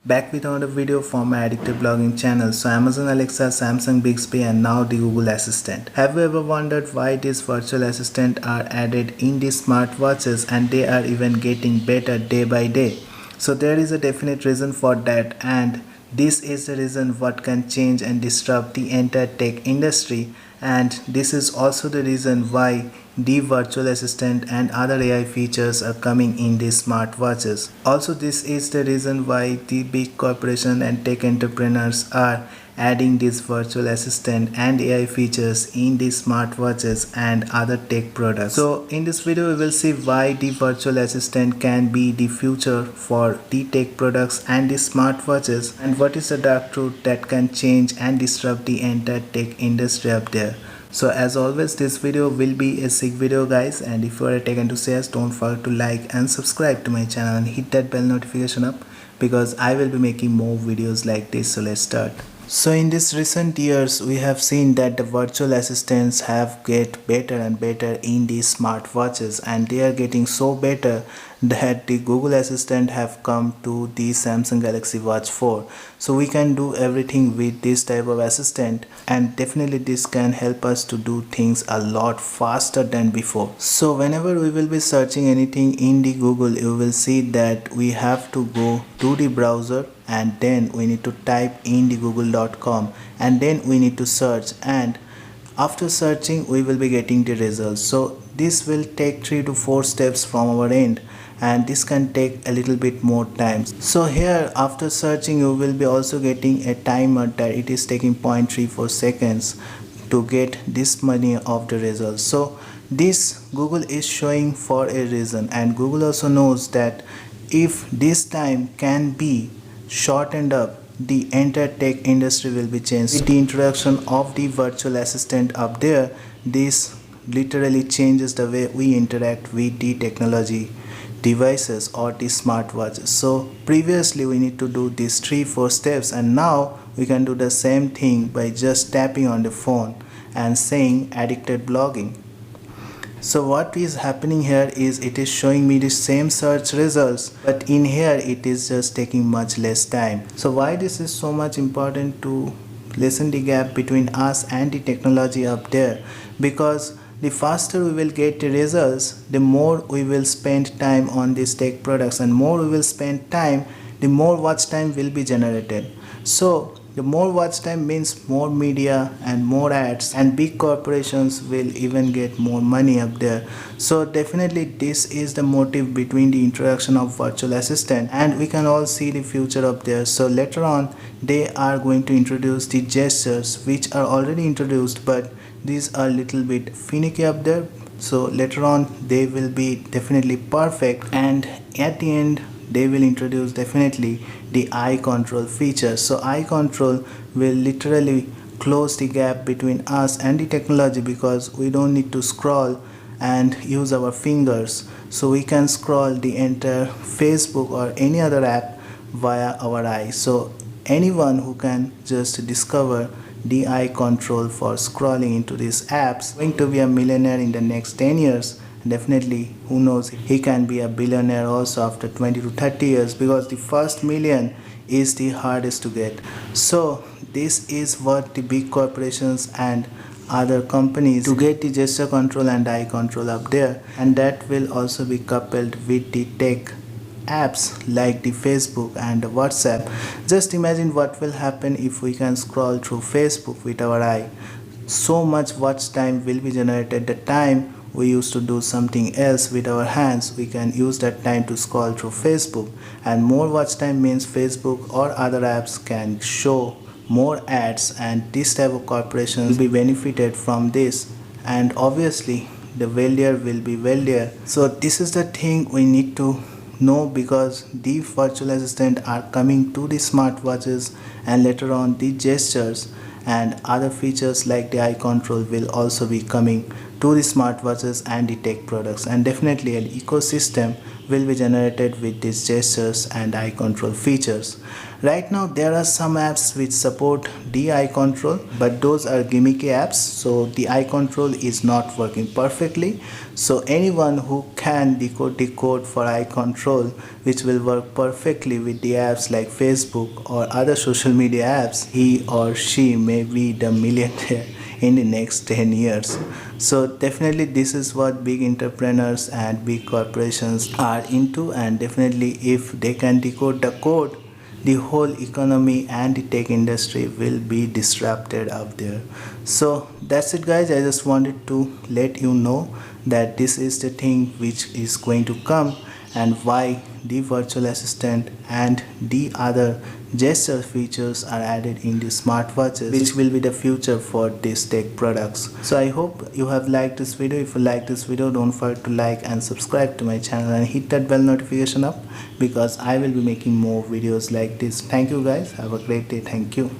Back with another video from my addictive blogging channel. So Amazon Alexa, Samsung Bixby and now the Google Assistant. Have you ever wondered why these virtual assistants are added in these smartwatches and they are even getting better day by day? So there is a definite reason for that, and this is the reason what can change and disrupt the entire tech industry, and this is also the reason why the virtual assistant and other AI features are coming in these smartwatches. Also, this is the reason why the big corporation and tech entrepreneurs are adding this virtual assistant and AI features in these smartwatches and other tech products. So in this video we will see why the virtual assistant can be the future for the tech products and the smartwatches, and what is the dark truth that can change and disrupt the entire tech industry up there. So as always, this video will be a sick video guys, and if you are a tech enthusiast, don't forget to like and subscribe to my channel and hit that bell notification up, because I will be making more videos like this. So let's start. So in these recent years, we have seen that the virtual assistants have get better and better in these smartwatches, and they are getting so better that the Google Assistant have come to the Samsung Galaxy Watch 4. So we can do everything with this type of assistant, and definitely this can help us to do things a lot faster than before. So whenever we will be searching anything in the Google, you will see that we have to go to the browser, and then we need to type in the google.com, and then we need to search, and after searching we will be getting the results. So this will take 3 to 4 steps from our end, and this can take a little bit more time. So here after searching you will be also getting a timer that it is taking 0.34 seconds to get this many of the results. So this Google is showing for a reason, and Google also knows that if this time can be shortened up, the entire tech industry will be changed. With the introduction of the virtual assistant up there, this literally changes the way we interact with the technology devices or the smartwatches. So previously we need to do these 3-4 steps, and now we can do the same thing by just tapping on the phone and saying addicted blogging. So what is happening here is it is showing me the same search results, but in here it is just taking much less time. So why this is so much important to lessen the gap between us and the technology up there? Because the faster we will get the results, the more we will spend time on these tech products, and more we will spend time, the more watch time will be generated. So the more watch time means more media and more ads, and big corporations will even get more money up there. So definitely this is the motive between the introduction of virtual assistant, and we can all see the future up there. So later on they are going to introduce the gestures, which are already introduced, but these are little bit finicky up there. So later on they will be definitely perfect, and at the end they will introduce definitely the eye control feature. So eye control will literally close the gap between us and the technology, because we don't need to scroll and use our fingers. So we can scroll the entire Facebook or any other app via our eye. So anyone who can just discover the eye control for scrolling into these apps going to be a millionaire in the next 10 years. Definitely, who knows, he can be a billionaire also after 20 to 30 years, because the first million is the hardest to get. So this is what the big corporations and other companies to get the gesture control and eye control up there, and that will also be coupled with the tech apps like the Facebook and the WhatsApp. Just imagine what will happen if we can scroll through Facebook with our eye. So much watch time will be generated. The time we used to do something else with our hands, we can use that time to scroll through Facebook, and more watch time means Facebook or other apps can show more ads, and this type of corporations will be benefited from this, and obviously the wealthier will be wealthier. So this is the thing we need to know, because the virtual assistant are coming to the smartwatches, and later on the gestures and other features like the eye control will also be coming to the smartwatches and the tech products, and definitely an ecosystem will be generated with these gestures and eye control features. Right now there are some apps which support the eye control, but those are gimmicky apps, so the eye control is not working perfectly. So anyone who can decode the code for eye control, which will work perfectly with the apps like Facebook or other social media apps, he or she may be the millionaire in the next 10 years. So definitely this is what big entrepreneurs and big corporations are into, and definitely if they can decode the code, the whole economy and the tech industry will be disrupted out there. So that's it guys, I just wanted to let you know that this is the thing which is going to come, and why the virtual assistant and the other gesture features are added in the smartwatches, which will be the future for these tech products. So I hope you have liked this video. If you like this video, don't forget to like and subscribe to my channel and hit that bell notification up, because I will be making more videos like this. Thank you guys, have a great day. Thank you.